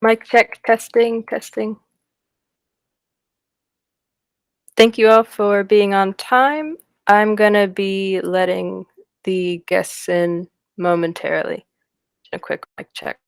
Mic check, testing, testing. Thank you all for being on time. I'm gonna be letting the guests in momentarily. A quick mic check.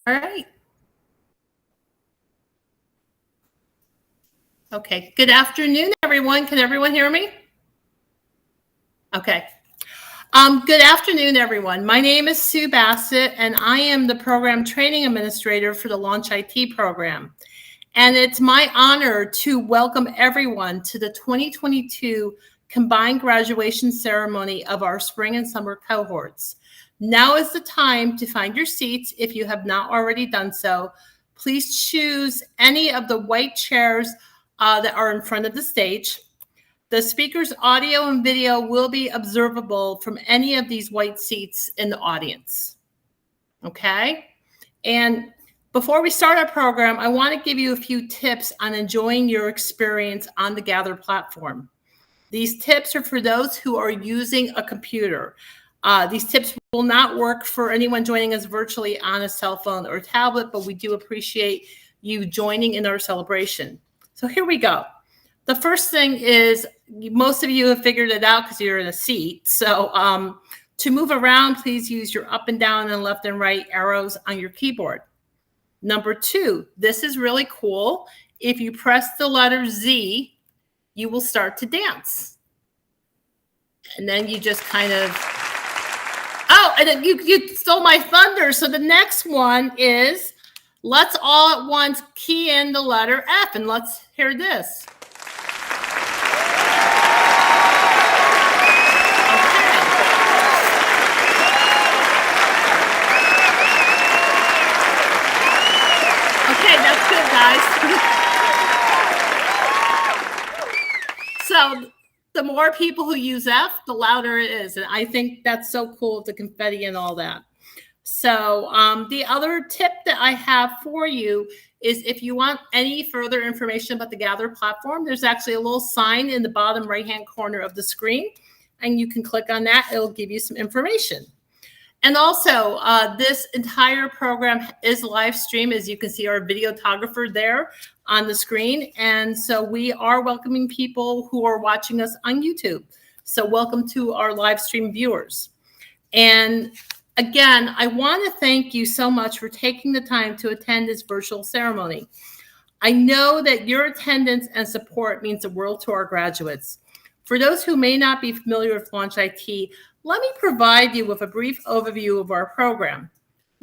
All right. Okay. Good afternoon, everyone. Can everyone hear me? Okay. Good afternoon, everyone. My name is Sue Bassett, and I am the Program Training Administrator for the LaunchIT program. And it's my honor to welcome everyone to the 2022 combined graduation ceremony of our spring and summer cohorts. Now is the time to find your seats if you have not already done so. Please choose any of the white chairs that are in front of the stage. The speaker's audio and video will be observable from any of these white seats in the audience. Okay? And before we start our program, I want to give you a few tips on enjoying your experience on the Gather platform. These tips are for those who are using a computer. These tips will not work for anyone joining us virtually on a cell phone or tablet, but we do appreciate you joining in our celebration. So here we go. The first thing is, most of you have figured it out because you're in a seat. So to move around, please use your up and down and left and right arrows on your keyboard. Number 2, this is really cool. If you press the letter Z, you will start to dance. And then you just kind of, oh, and then you stole my thunder. So the next one is, let's all at once key in the letter F, and let's hear this. Okay, that's good, guys. So the more people who use F, the louder it is. And I think that's so cool, the confetti and all that. So the other tip that I have for you is, if you want any further information about the Gather platform, there's actually a little sign in the bottom right-hand corner of the screen, and you can click on that. It'll give you some information. And also, this entire program is live streamed. As you can see, our videographer there on the screen. And so we are welcoming people who are watching us on YouTube. So welcome to our live stream viewers. And again, I want to thank you so much for taking the time to attend this virtual ceremony. I know that your attendance and support means the world to our graduates. For those who may not be familiar with LaunchIT, let me provide you with a brief overview of our program.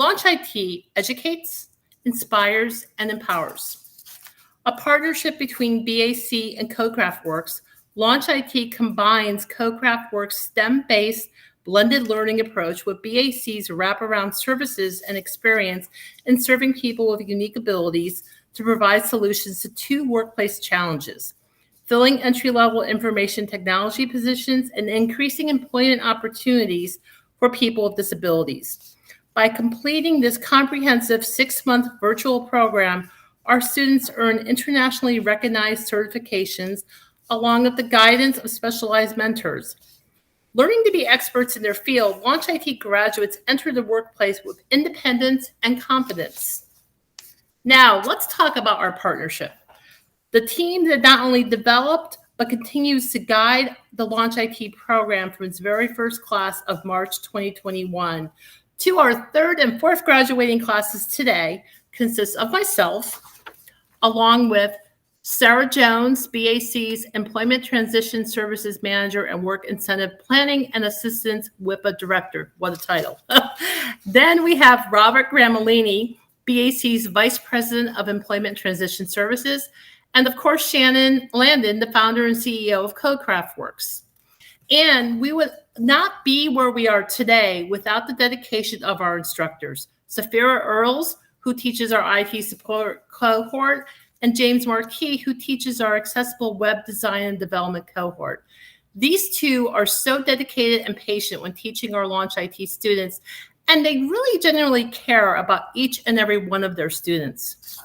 LaunchIT educates, inspires, and empowers. A partnership between BAC and CodeCraftWorks, LaunchIT combines CodeCraftWorks' STEM-based blended learning approach with BAC's wraparound services and experience in serving people with unique abilities to provide solutions to 2 workplace challenges: filling entry-level information technology positions and increasing employment opportunities for people with disabilities. By completing this comprehensive 6-month virtual program, our students earn internationally recognized certifications along with the guidance of specialized mentors. Learning to be experts in their field, LaunchIT graduates enter the workplace with independence and confidence. Now, let's talk about our partnership. The team that not only developed but continues to guide the LaunchIT program from its very first class of March 2021 to our 3rd and 4th graduating classes today consists of myself, along with Sarah Jones, BAC's Employment Transition Services Manager and Work Incentive Planning and Assistant WIPA Director. What a title. Then we have Robert Gramellini, BAC's Vice President of Employment Transition Services, and of course, Shannon Landon, the founder and CEO of CodeCraftWorks. And we would not be where we are today without the dedication of our instructors. Safira Earls, who teaches our IT support cohort, and James Marquis, who teaches our accessible web design and development cohort. These 2 are so dedicated and patient when teaching our LaunchIT students, and they really genuinely care about each and every one of their students.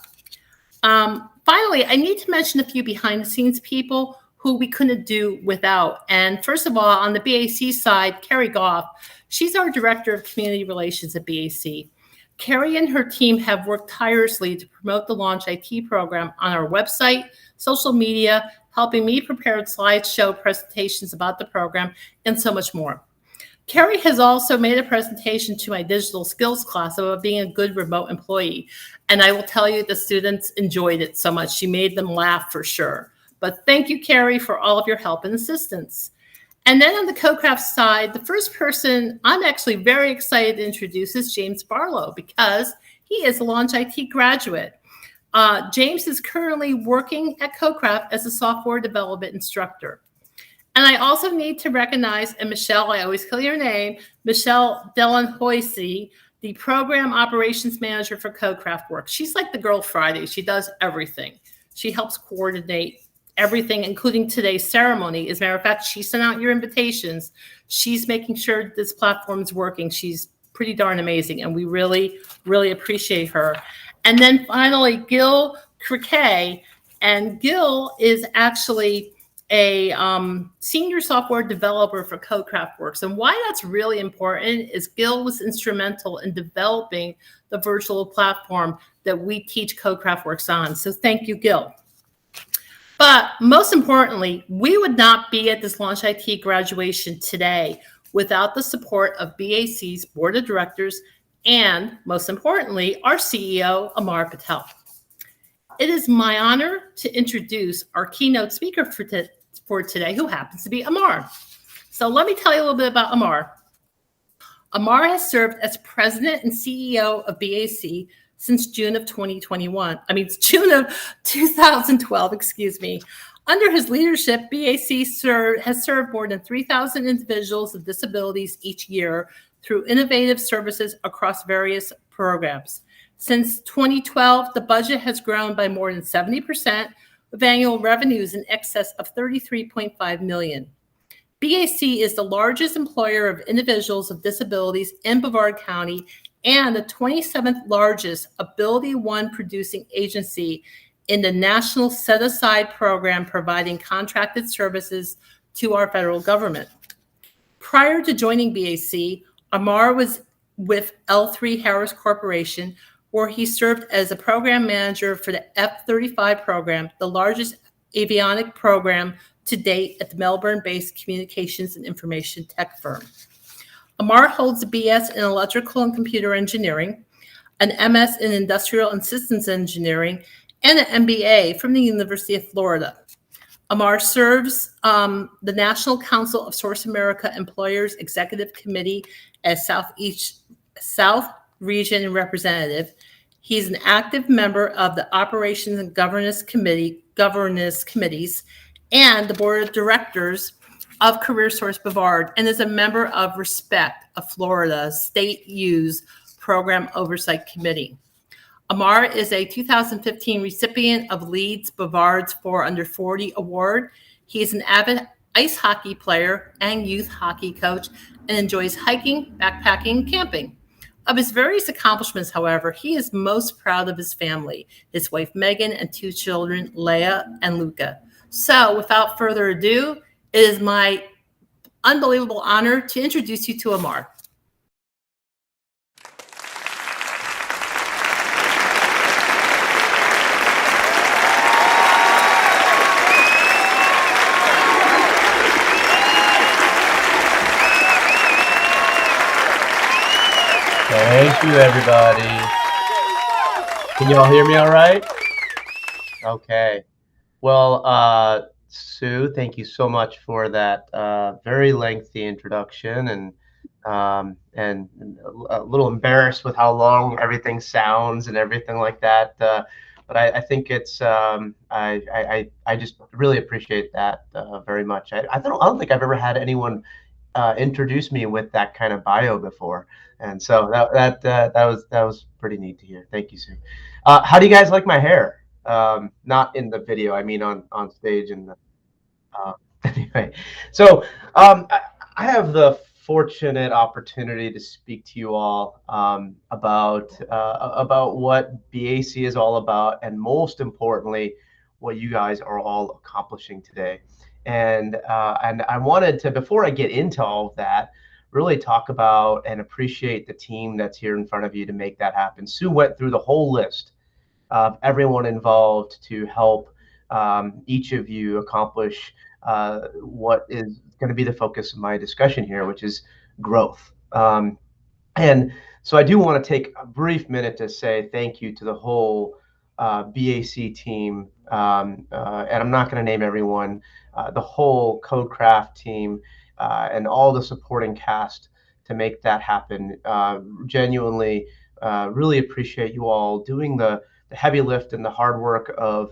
Finally, I need to mention a few behind-the-scenes people who we couldn't do without. And first of all, on the BAC side, Carrie Goff, she's our Director of Community Relations at BAC. Carrie and her team have worked tirelessly to promote the LaunchIT program on our website, social media, helping me prepare slideshow presentations about the program, and so much more. Carrie has also made a presentation to my digital skills class about being a good remote employee. And I will tell you, the students enjoyed it so much. She made them laugh for sure. But thank you, Carrie, for all of your help and assistance. And then on the CoCraft side, the first person I'm actually very excited to introduce is James Barlow, because he is a LaunchIT graduate. James is currently working at CoCraft as a software development instructor. And I also need to recognize, and Michelle, I always kill your name, Michelle Dellenhoisey, the program operations manager for CoCraft Works. She's like the girl Friday. She does everything. She helps coordinate everything, including today's ceremony. As a matter of fact, she sent out your invitations. She's making sure this platform is working. She's pretty darn amazing, and we really, really appreciate her. And then finally, Gil Criquet. And Gil is actually a senior software developer for CoCraft Works. And why that's really important is Gil was instrumental in developing the virtual platform that we teach CoCraft Works on. So thank you, Gil. But most importantly, we would not be at this LaunchIT graduation today without the support of BAC's board of directors and, most importantly, our CEO, Amar Patel. It is my honor to introduce our keynote speaker for today, who happens to be Amar. So let me tell you a little bit about Amar. Amar has served as president and CEO of BAC since June of 2021. June of 2012, excuse me. Under his leadership, BAC has served more than 3,000 individuals with disabilities each year through innovative services across various programs. Since 2012, the budget has grown by more than 70%, with annual revenues in excess of $33.5 million. BAC is the largest employer of individuals with disabilities in Brevard County and the 27th largest Ability One producing agency in the National Set-Aside Program, providing contracted services to our federal government. Prior to joining BAC, Amar was with L3 Harris Corporation, where he served as a program manager for the F-35 program, the largest avionic program to date at the Melbourne-based communications and information tech firm. Amar holds a BS in electrical and computer engineering, an MS in industrial and systems engineering, and an MBA from the University of Florida. Amar serves the National Council of Source America Employers Executive Committee as South Region Representative. He's an active member of the Operations and Governance Committees and the Board of Directors of CareerSource Brevard, and is a member of RESPECT, a Florida State U's Program Oversight Committee. Amar is a 2015 recipient of Leeds Brevard's 4 Under 40 Award. He is an avid ice hockey player and youth hockey coach and enjoys hiking, backpacking, and camping. Of his various accomplishments, however, he is most proud of his family, his wife Megan and 2 children, Leah and Luca. So without further ado, it is my unbelievable honor to introduce you to Amar. Thank you, everybody. Can you all hear me all right? Okay. Well, Sue, thank you so much for that very lengthy introduction, and a little embarrassed with how long everything sounds and everything like that. But I think it's I just really appreciate that very much. I don't think I've ever had anyone introduce me with that kind of bio before, and so that was pretty neat to hear. Thank you, Sue. How do you guys like my hair? Not in the video, I mean on stage. And anyway, so I have the fortunate opportunity to speak to you all about what BAC is all about, and most importantly, what you guys are all accomplishing today. And I wanted to, before I get into all of that, really talk about and appreciate the team that's here in front of you to make that happen. Sue went through the whole list of everyone involved to help each of you accomplish what is going to be the focus of my discussion here, which is growth. And so I do want to take a brief minute to say thank you to the whole BAC team, and I'm not going to name everyone, the whole Codecraft team, and all the supporting cast to make that happen. Genuinely, really appreciate you all doing the heavy lift and the hard work of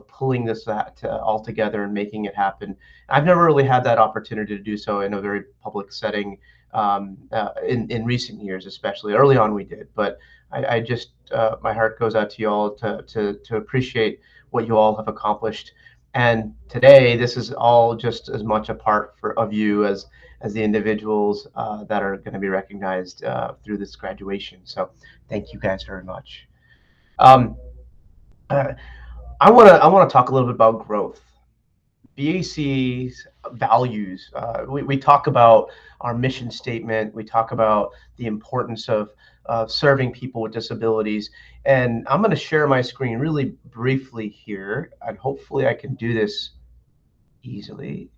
pulling this all together and making it happen. I've never really had that opportunity to do so in a very public setting in recent years, especially early on we did. But I just my heart goes out to you all to appreciate what you all have accomplished. And today, this is all just as much a part of you as the individuals that are going to be recognized through this graduation. So thank you guys very much. Um, uh, I want to talk a little bit about growth. BAC's values. We talk about our mission statement. We talk about the importance of serving people with disabilities. And I'm going to share my screen really briefly here, and hopefully I can do this easily.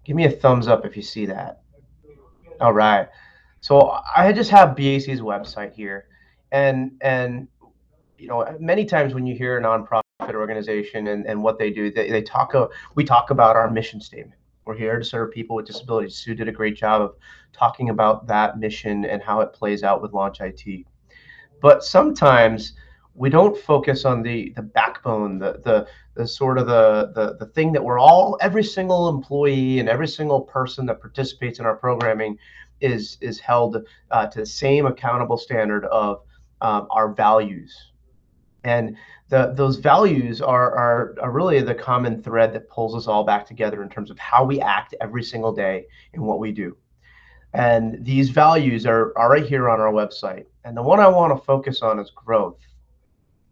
Give me a thumbs up if you see that. All right. So I just have BAC's website here, and many times when you hear a nonprofit organization and what they do, we talk about our mission statement. We're here to serve people with disabilities. Sue did a great job of talking about that mission and how it plays out with LaunchIT. But sometimes we don't focus on the backbone, the sort of the thing that every single employee and every single person that participates in our programming is held to the same accountable standard of our values. And those values are really the common thread that pulls us all back together in terms of how we act every single day in what we do. And these values are right here on our website. And the one I want to focus on is growth.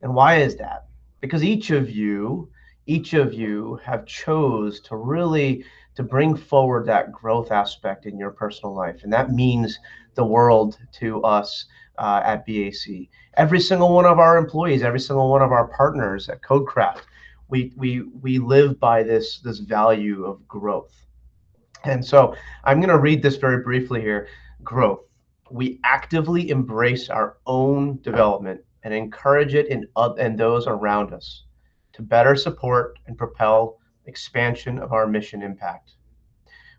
And why is that? Because each of you have chose to really to bring forward that growth aspect in your personal life. And that means the world to us at BAC. Every single one of our employees, every single one of our partners at Codecraft, we live by this value of growth. And so I'm going to read this very briefly here. Growth. We actively embrace our own development and encourage it in those around us to better support and propel expansion of our mission impact.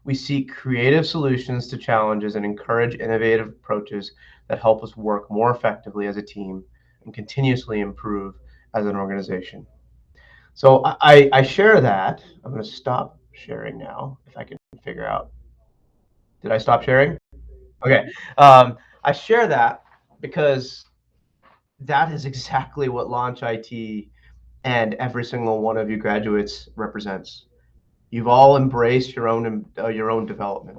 We seek creative solutions to challenges and encourage innovative approaches that help us work more effectively as a team and continuously improve as an organization. So I share that. I'm going to stop sharing now if I can figure out. Did I stop sharing? Okay. I share that because that is exactly what LaunchIT and every single one of you graduates represents. You've all embraced your own development.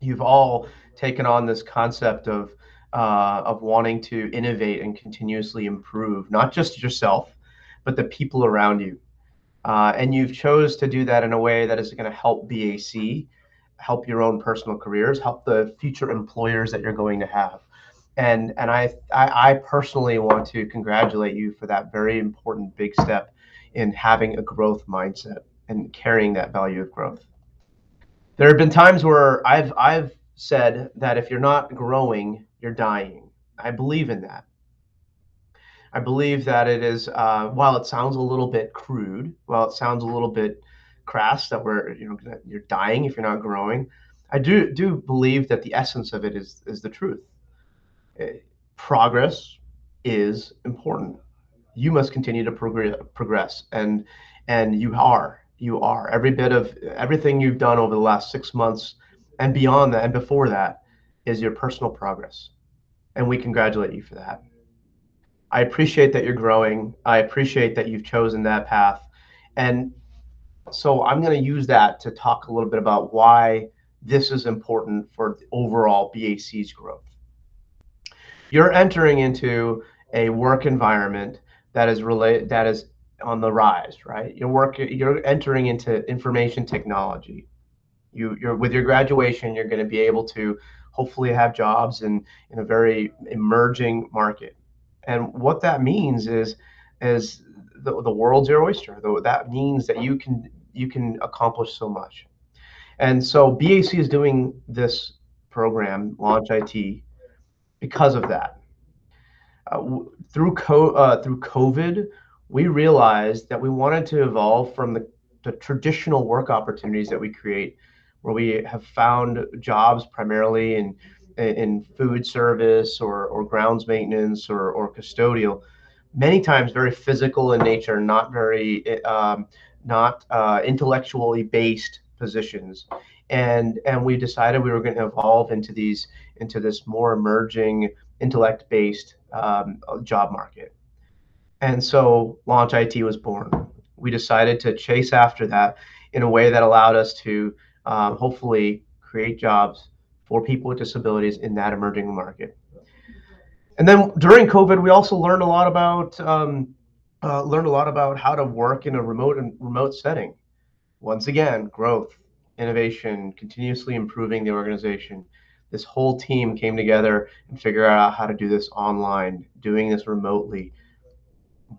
You've all taken on this concept of wanting to innovate and continuously improve, not just yourself, but the people around you. And you've chose to do that in a way that is going to help BAC, help your own personal careers, help the future employers that you're going to have. And I personally want to congratulate you for that very important big step in having a growth mindset and carrying that value of growth. There have been times where I've said that if you're not growing, you're dying. I believe in that. I believe that it is, while it sounds a little bit crude, while it sounds a little bit crass, that you're dying if you're not growing. I do believe that the essence of it is the truth. Progress is important. You must continue to progress, and you are every bit of everything you've done over the last 6 months and beyond that and before that is your personal progress, and we congratulate you for that. I appreciate that you're growing. I appreciate that you've chosen that path. And so I'm going to use that to talk a little bit about why this is important for the overall BAC's growth. You're entering into a work environment that is on the rise, right? You're entering into information technology. You're with your graduation, you're going to be able to hopefully have jobs in a very emerging market. And what that means is the world's your oyster. Though that means that you can accomplish so much. And so BAC is doing this program, LaunchIT, because of that. Through COVID, we realized that we wanted to evolve from the traditional work opportunities that we create, where we have found jobs primarily in food service or grounds maintenance or custodial, many times very physical in nature, not very not intellectually based positions, and we decided we were going to evolve into this more emerging intellect based job market. And so Launch IT was born. We decided to chase after that in a way that allowed us to hopefully create jobs for people with disabilities in that emerging market. And then during COVID, we also learned a lot about how to work in a remote setting. Once again, growth, innovation, continuously improving the organization. This whole team came together and figured out how to do this online, doing this remotely.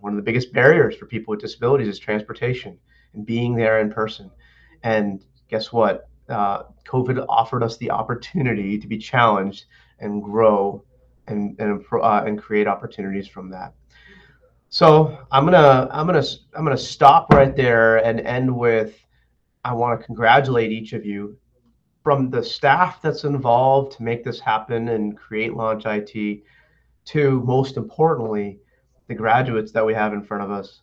One of the biggest barriers for people with disabilities is transportation and being there in person. And guess what? COVID offered us the opportunity to be challenged and grow and create opportunities from that. So I'm gonna stop right there and end with, I want to congratulate each of you, from the staff that's involved to make this happen and create Launch IT, to most importantly, the graduates that we have in front of us.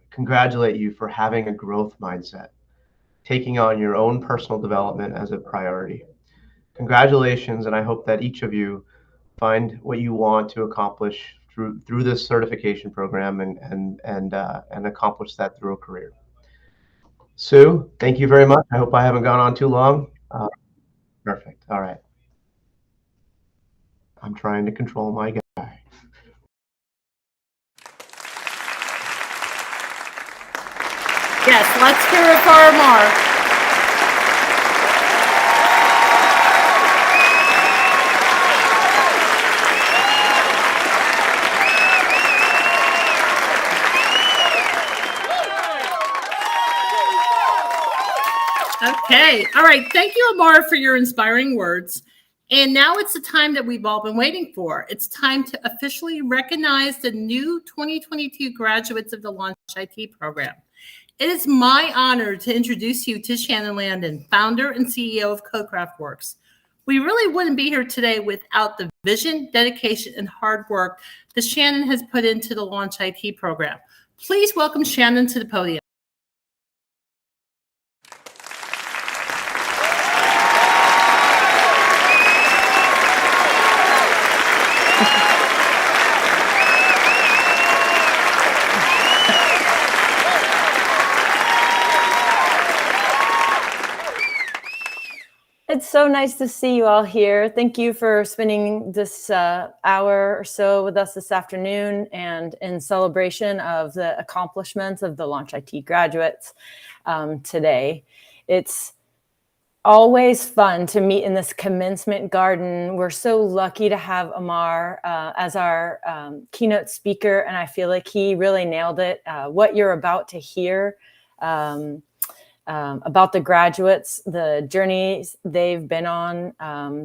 Congratulate you for having a growth mindset, taking on your own personal development as a priority. Congratulations, and I hope that each of you find what you want to accomplish through this certification program and accomplish that through a career. Sue, thank you very much. I hope I haven't gone on too long. Perfect. All right. I'm trying to control my guy. Yes, let's hear it for Mark. Okay. All right. Thank you, Amar, for your inspiring words. And now it's the time that we've all been waiting for. It's time to officially recognize the new 2022 graduates of the Launch IT program. It is my honor to introduce you to Shannon Landon, founder and CEO of CodeCraftWorks. We really wouldn't be here today without the vision, dedication, and hard work that Shannon has put into the Launch IT program. Please welcome Shannon to the podium. It's so nice to see you all here. Thank you for spending this hour or so with us this afternoon and in celebration of the accomplishments of the Launch IT graduates today. It's always fun to meet in this commencement garden. We're so lucky to have Amar as our keynote speaker, and I feel like he really nailed it. What you're about to hear about the graduates, the journeys they've been on,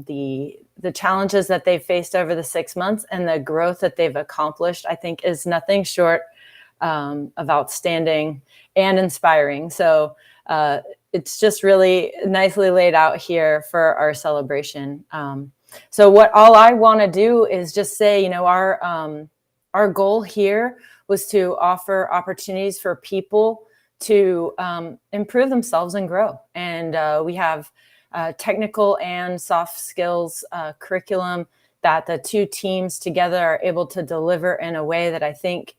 the challenges that they've faced over the 6 months, and the growth that they've accomplished, I think is nothing short of outstanding and inspiring. So it's just really nicely laid out here for our celebration. So all I want to do is just say, our goal here was to offer opportunities for people to improve themselves and grow. And we have technical and soft skills curriculum that the two teams together are able to deliver in a way that I think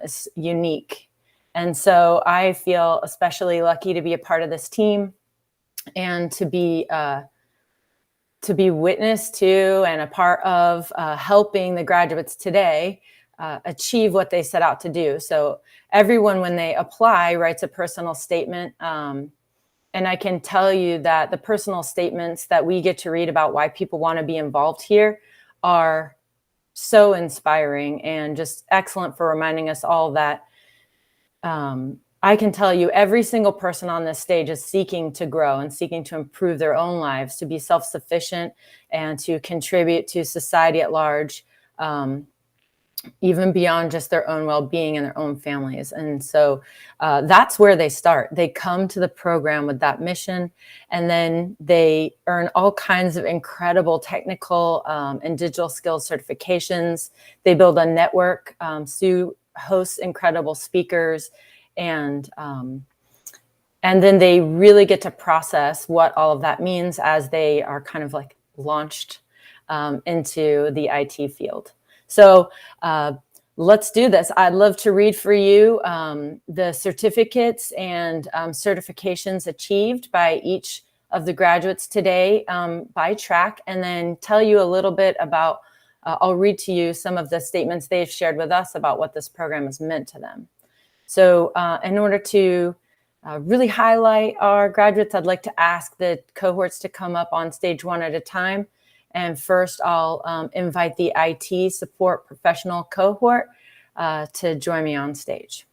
is unique. And so I feel especially lucky to be a part of this team and to be witness to and a part of helping the graduates today achieve what they set out to do. So everyone, when they apply, writes a personal statement. And I can tell you that the personal statements that we get to read about why people want to be involved here are so inspiring and just excellent for reminding us all that I can tell you every single person on this stage is seeking to grow and seeking to improve their own lives, to be self-sufficient and to contribute to society at large, even beyond just their own well-being and their own families. And so that's where they start. They come to the program with that mission, and then they earn all kinds of incredible technical and digital skills certifications. They build a network. Sue hosts incredible speakers, and then they really get to process what all of that means as they are kind of like launched into the IT field. So let's do this. I'd love to read for you the certificates and certifications achieved by each of the graduates today by track, and then tell you a little bit about, I'll read to you some of the statements they've shared with us about what this program has meant to them. So in order to really highlight our graduates, I'd like to ask the cohorts to come up on stage one at a time. And first, I'll invite the IT support professional cohort to join me on stage.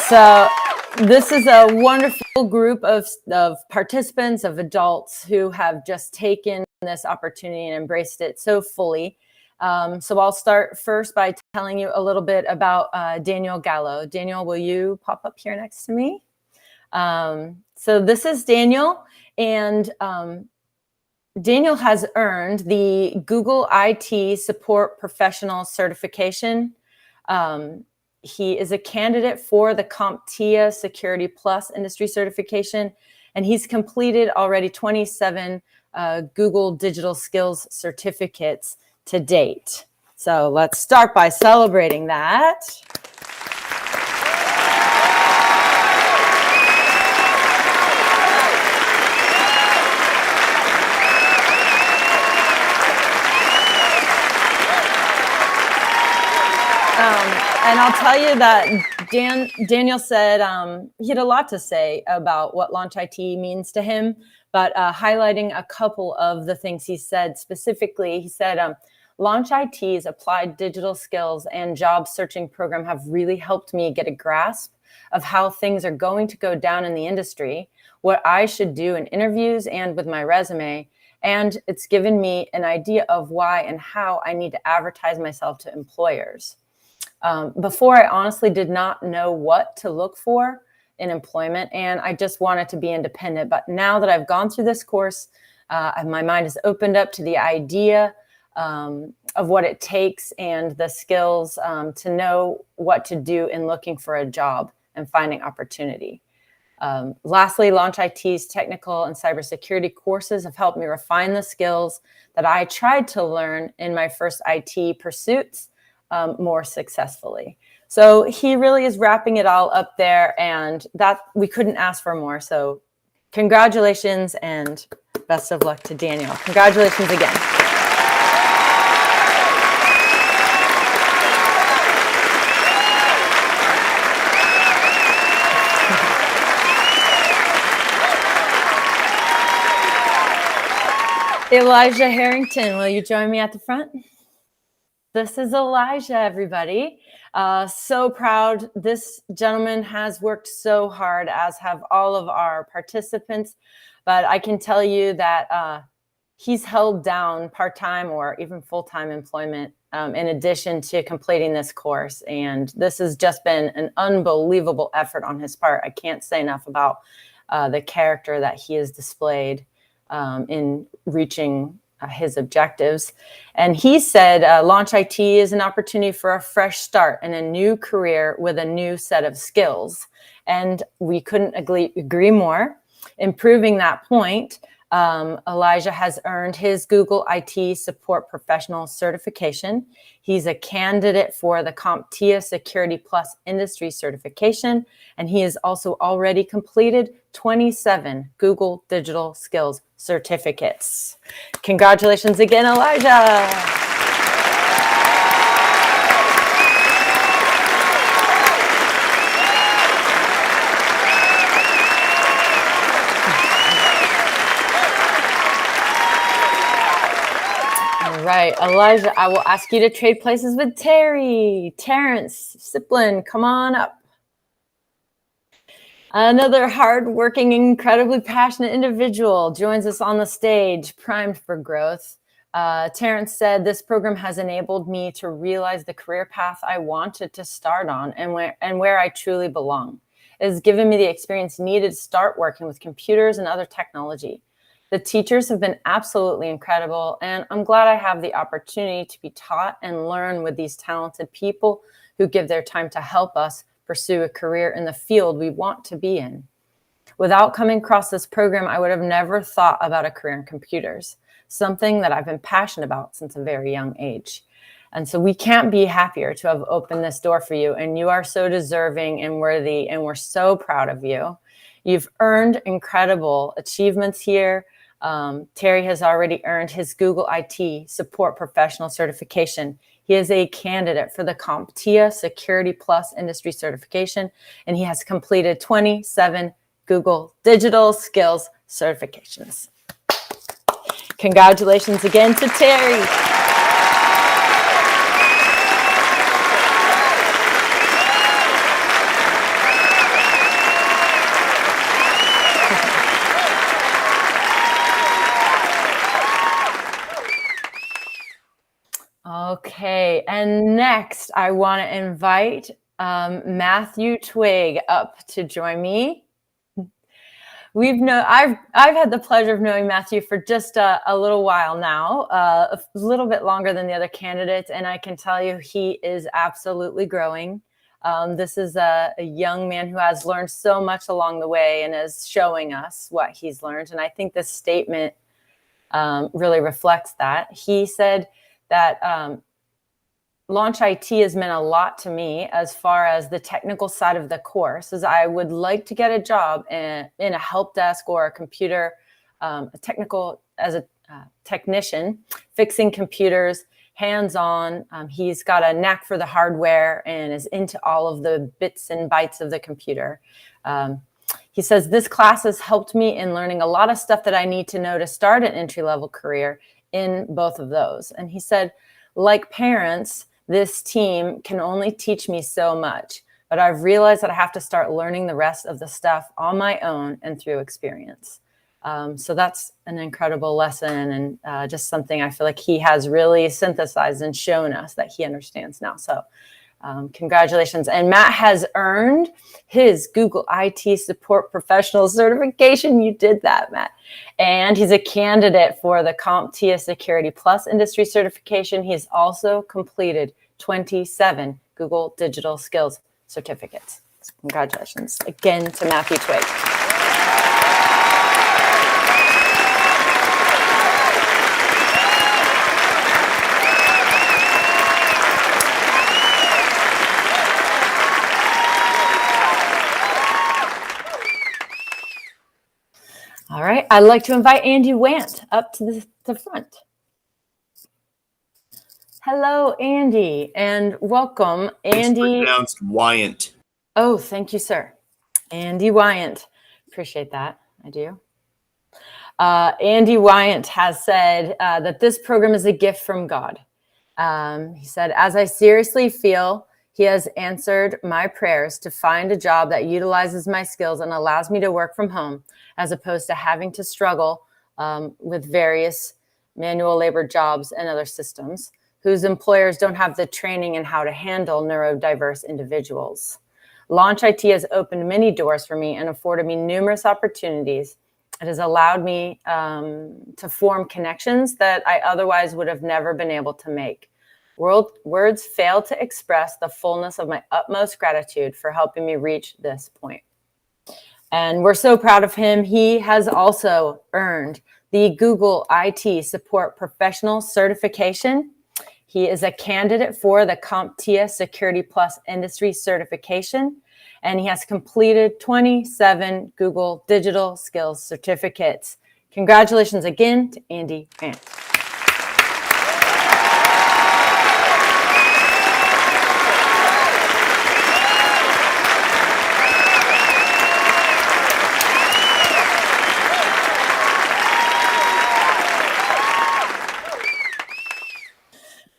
So this is a wonderful group of participants, of adults who have just taken this opportunity and embraced it so fully. So I'll start first by telling you a little bit about Daniel Gallo. Daniel, will you pop up here next to me? So this is Daniel, and Daniel has earned the Google IT Support Professional Certification. He is a candidate for the CompTIA Security Plus Industry Certification, and he's completed already 27 Google Digital Skills certificates to date. So let's start by celebrating that. And I'll tell you that Daniel said he had a lot to say about what LaunchIT means to him, but highlighting a couple of the things he said specifically, he said, LaunchIT's applied digital skills and job searching program have really helped me get a grasp of how things are going to go down in the industry, what I should do in interviews and with my resume, and it's given me an idea of why and how I need to advertise myself to employers. Before, I honestly did not know what to look for in employment, and I just wanted to be independent. But now that I've gone through this course, my mind has opened up to the idea of what it takes and the skills to know what to do in looking for a job and finding opportunity. Lastly, LaunchIT's technical and cybersecurity courses have helped me refine the skills that I tried to learn in my first IT pursuits more successfully. So he really is wrapping it all up there, and that we couldn't ask for more. So congratulations and best of luck to Daniel. Congratulations again. Elijah Harrington, will you join me at the front? This is Elijah, everybody. So proud. This gentleman has worked so hard, as have all of our participants. But I can tell you that he's held down part-time or even full-time employment in addition to completing this course. And this has just been an unbelievable effort on his part. I can't say enough about the character that he has displayed in reaching his objectives. And he said LaunchIT is an opportunity for a fresh start and a new career with a new set of skills. And we couldn't agree more. Improving that point, Elijah has earned his Google IT Support Professional certification. He's a candidate for the CompTIA Security Plus Industry certification, and he has also already completed 27 Google Digital Skills certificates. Congratulations again, Elijah. Right, Elijah, I will ask you to trade places with Terry. Terrence Siplin, come on up. Another hardworking, incredibly passionate individual joins us on the stage, primed for growth. Terrence said, this program has enabled me to realize the career path I wanted to start on and where I truly belong. It has given me the experience needed to start working with computers and other technology. The teachers have been absolutely incredible, and I'm glad I have the opportunity to be taught and learn with these talented people who give their time to help us pursue a career in the field we want to be in. Without coming across this program, I would have never thought about a career in computers, something that I've been passionate about since a very young age. And so we can't be happier to have opened this door for you, and you are so deserving and worthy, and we're so proud of you. You've earned incredible achievements here. Terry has already earned his Google IT Support Professional certification. He is a candidate for the CompTIA Security Plus Industry certification, and he has completed 27 Google Digital Skills certifications. Congratulations again to Terry. Okay, and next I want to invite Matthew Twig up to join me. I've had the pleasure of knowing Matthew for just a little while now, a little bit longer than the other candidates, and I can tell you he is absolutely growing. This is a young man who has learned so much along the way and is showing us what he's learned, and I think this statement really reflects that. He said that LaunchIT has meant a lot to me as far as the technical side of the course, as I would like to get a job in a help desk or a computer, as a technician, fixing computers, hands-on. He's got a knack for the hardware and is into all of the bits and bytes of the computer. He says, this class has helped me in learning a lot of stuff that I need to know to start an entry-level career in both of those. And he said, like parents, this team can only teach me so much, but I've realized that I have to start learning the rest of the stuff on my own and through experience. So that's an incredible lesson, and just something I feel like he has really synthesized and shown us that he understands now. So congratulations. And Matt has earned his Google IT Support Professional certification. You did that, Matt. And he's a candidate for the CompTIA Security Plus Industry certification. He's also completed 27 Google Digital Skills certificates. So congratulations again to Matthew Twig. All right, I'd like to invite Andy Want up to the front. Hello, Andy, and welcome, Andy. It's pronounced Wyant. Oh, thank you, sir. Andy Wyant. Appreciate that. I do. Andy Wyant has said that this program is a gift from God. He said, as I seriously feel, he has answered my prayers to find a job that utilizes my skills and allows me to work from home, as opposed to having to struggle with various manual labor jobs and other systems whose employers don't have the training in how to handle neurodiverse individuals. LaunchIT has opened many doors for me and afforded me numerous opportunities. It has allowed me to form connections that I otherwise would have never been able to make. Words fail to express the fullness of my utmost gratitude for helping me reach this point. And we're so proud of him. He has also earned the Google IT Support Professional Certification. He is a candidate for the CompTIA Security Plus Industry Certification, and he has completed 27 Google Digital Skills Certificates. Congratulations again to Andy Vance.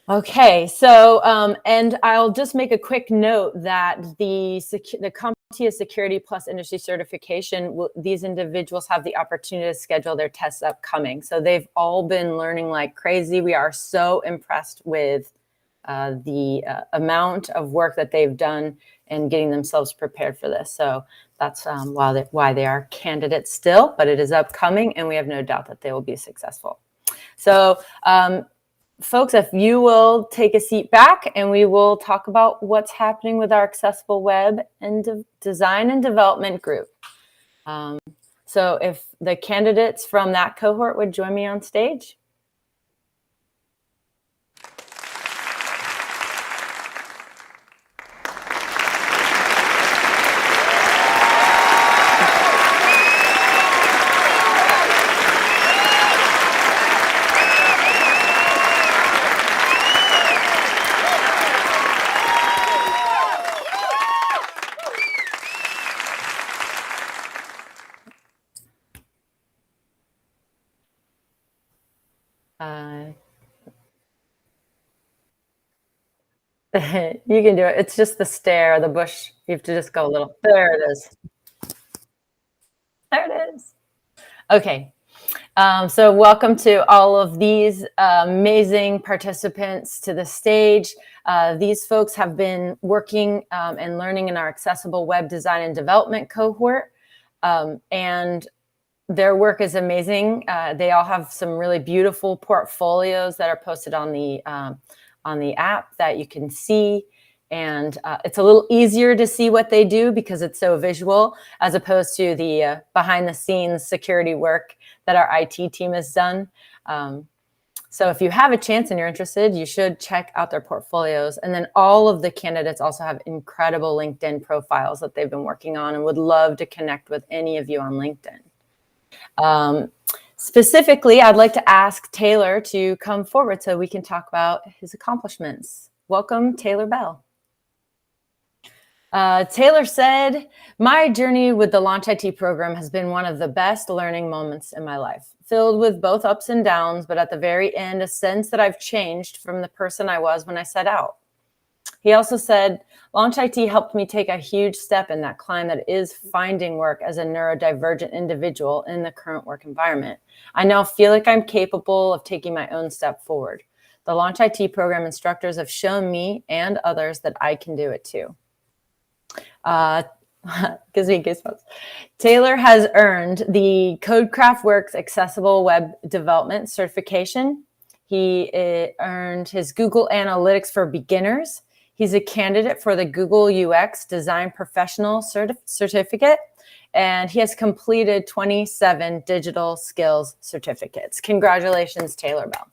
Okay, so, and I'll just make a quick note that the CompTIA Security Plus Industry Certification, these individuals have the opportunity to schedule their tests upcoming. So they've all been learning like crazy. We are so impressed with the amount of work that they've done and getting themselves prepared for this. So that's why they are candidates still, but it is upcoming, and we have no doubt that they will be successful. So, folks, if you will take a seat back, and we will talk about what's happening with our accessible web and design and development group. So if the candidates from that cohort would join me on stage. You can do it. It's just the stair, the bush. You have to just go a little. There it is. There it is. Okay. So welcome to all of these amazing participants to the stage. These folks have been working and learning in our accessible web design and development cohort. And their work is amazing. They all have some really beautiful portfolios that are posted on the app that you can see. And it's a little easier to see what they do because it's so visual, as opposed to the behind the scenes security work that our IT team has done. So if you have a chance and you're interested, you should check out their portfolios. And then all of the candidates also have incredible LinkedIn profiles that they've been working on, and would love to connect with any of you on LinkedIn. Specifically, I'd like to ask Taylor to come forward so we can talk about his accomplishments. Welcome, Taylor Bell. Taylor said, "My journey with the LaunchIT program has been one of the best learning moments in my life, filled with both ups and downs, but at the very end, a sense that I've changed from the person I was when I set out." He also said, "LaunchIT helped me take a huge step in that climb that is finding work as a neurodivergent individual in the current work environment. I now feel like I'm capable of taking my own step forward. The LaunchIT program instructors have shown me and others that I can do it too." Gives me goosebumps. Taylor has earned the CodeCraftWorks Accessible Web Development Certification. He earned his Google Analytics for Beginners. He's a candidate for the Google UX Design Professional Certificate, and he has completed 27 digital skills certificates. Congratulations, Taylor Bell.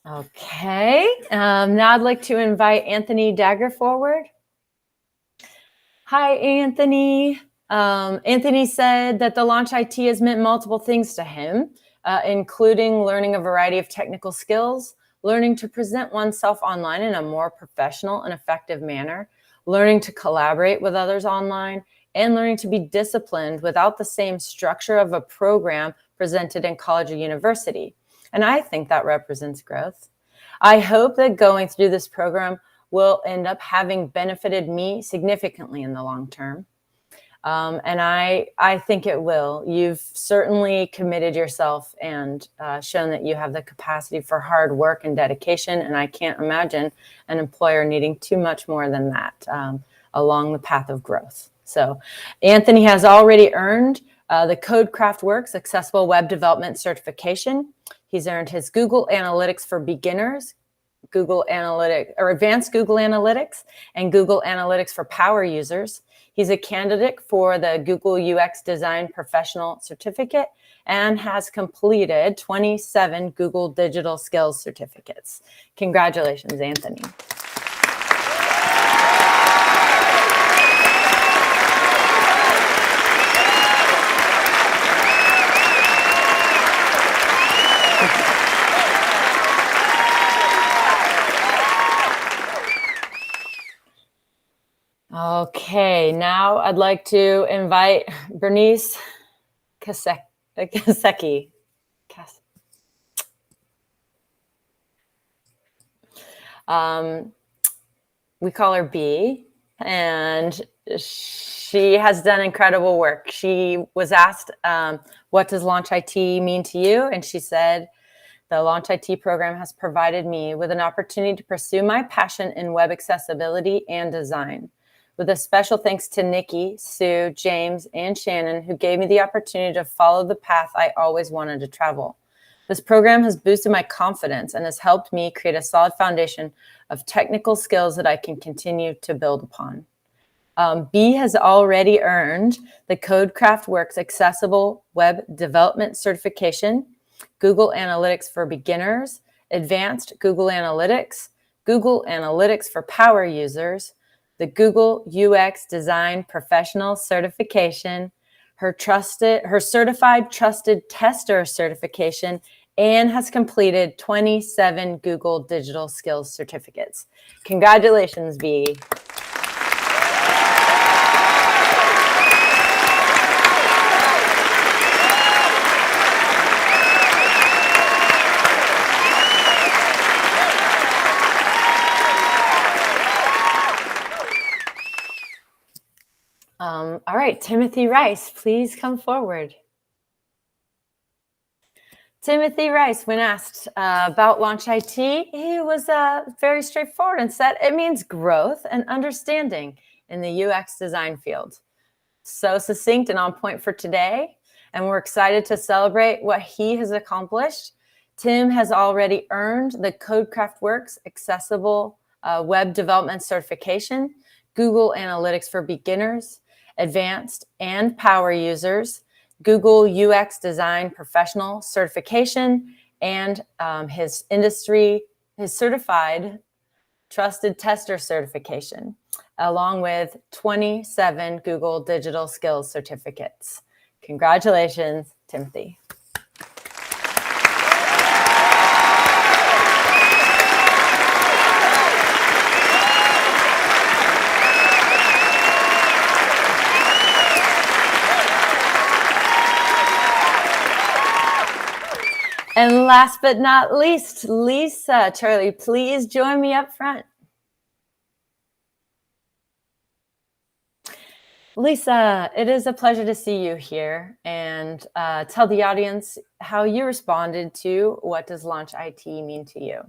Okay, now I'd like to invite Anthony Dagger forward. Hi, Anthony. Anthony said that the LaunchIT has meant multiple things to him, including learning a variety of technical skills, learning to present oneself online in a more professional and effective manner, learning to collaborate with others online, and learning to be disciplined without the same structure of a program presented in college or university. And I think that represents growth. I hope that going through this program will end up having benefited me significantly in the long term. And I think it will. You've certainly committed yourself and shown that you have the capacity for hard work and dedication. And I can't imagine an employer needing too much more than that along the path of growth. So Anthony has already earned the Codecraft Works Accessible Web Development Certification. He's earned his Google Analytics for Beginners, Google Analytics or Advanced Google Analytics, and Google Analytics for Power Users. He's a candidate for the Google UX Design Professional Certificate and has completed 27 Google Digital Skills Certificates. Congratulations, Anthony. Okay, now I'd like to invite Bernice Kasecki. We call her B, and she has done incredible work. She was asked, what does LaunchIT mean to you? And she said, the LaunchIT program has provided me with an opportunity to pursue my passion in web accessibility and design. With a special thanks to Nikki, Sue, James, and Shannon, who gave me the opportunity to follow the path I always wanted to travel. This program has boosted my confidence and has helped me create a solid foundation of technical skills that I can continue to build upon. B has already earned the Codecraft Works Accessible Web Development Certification, Google Analytics for Beginners, Advanced Google Analytics, Google Analytics for Power Users, the Google UX Design Professional Certification, her Certified Trusted Tester Certification, and has completed 27 Google Digital Skills Certificates. Congratulations, B. All right, Timothy Rice, please come forward. Timothy Rice, when asked about LaunchIT, he was very straightforward and said it means growth and understanding in the UX design field. So succinct and on point for today, and we're excited to celebrate what he has accomplished. Tim has already earned the Codecraft Works Accessible Web Development Certification, Google Analytics for Beginners, Advanced and Power Users, Google UX Design Professional Certification, and his Certified Trusted Tester Certification, along with 27 Google Digital Skills Certificates. Congratulations, Timothy. And last but not least, Lisa. Charlie, please join me up front. Lisa, it is a pleasure to see you here, and tell the audience how you responded to what does LaunchIT mean to you.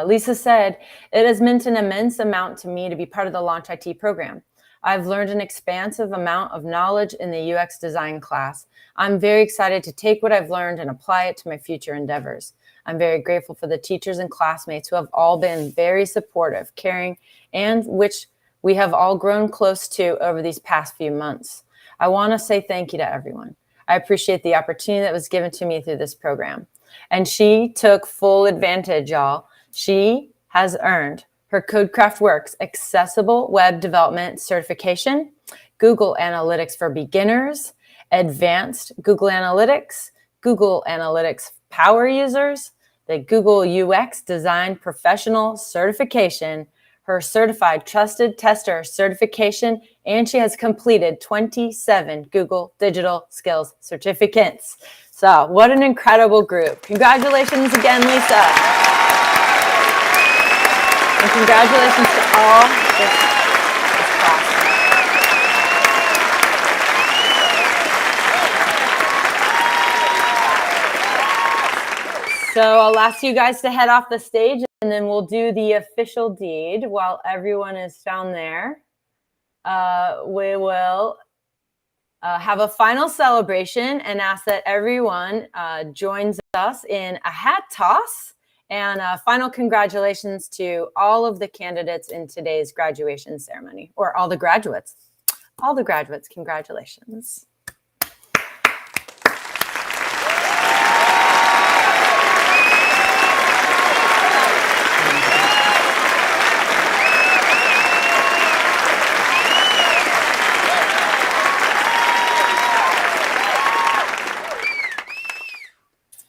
Lisa said, it has meant an immense amount to me to be part of the LaunchIT program. I've learned an expansive amount of knowledge in the UX design class. I'm very excited to take what I've learned and apply it to my future endeavors. I'm very grateful for the teachers and classmates who have all been very supportive, caring, and which we have all grown close to over these past few months. I want to say thank you to everyone. I appreciate the opportunity that was given to me through this program. And she took full advantage, y'all. She has earned her Codecraft Works Accessible Web Development Certification, Google Analytics for Beginners, Advanced Google Analytics, Google Analytics Power Users, the Google UX Design Professional Certification, her Certified Trusted Tester Certification, and she has completed 27 Google Digital Skills Certificates. So what an incredible group. Congratulations again, Lisa. And congratulations to all this class. So I'll ask you guys to head off the stage, and then we'll do the official deed while everyone is down there. We will have a final celebration and ask that everyone joins us in a hat toss. And final congratulations to all of the candidates in today's graduation ceremony, or all the graduates. All the graduates, congratulations.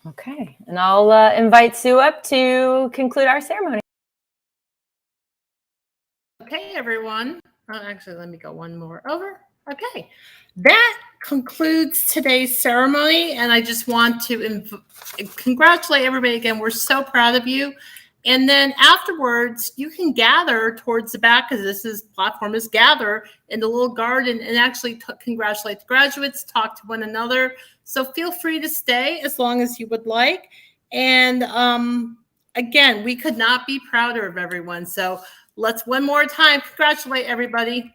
Okay, and I'll invite Sue up to conclude our ceremony. Okay, everyone. Actually, let me go one more over. Okay, that concludes today's ceremony, and I just want to congratulate everybody again. We're so proud of you. And then afterwards, you can gather towards the back, because this platform is gather in the little garden and actually congratulate the graduates, talk to one another. So feel free to stay as long as you would like. And again, we could not be prouder of everyone. So let's one more time congratulate everybody.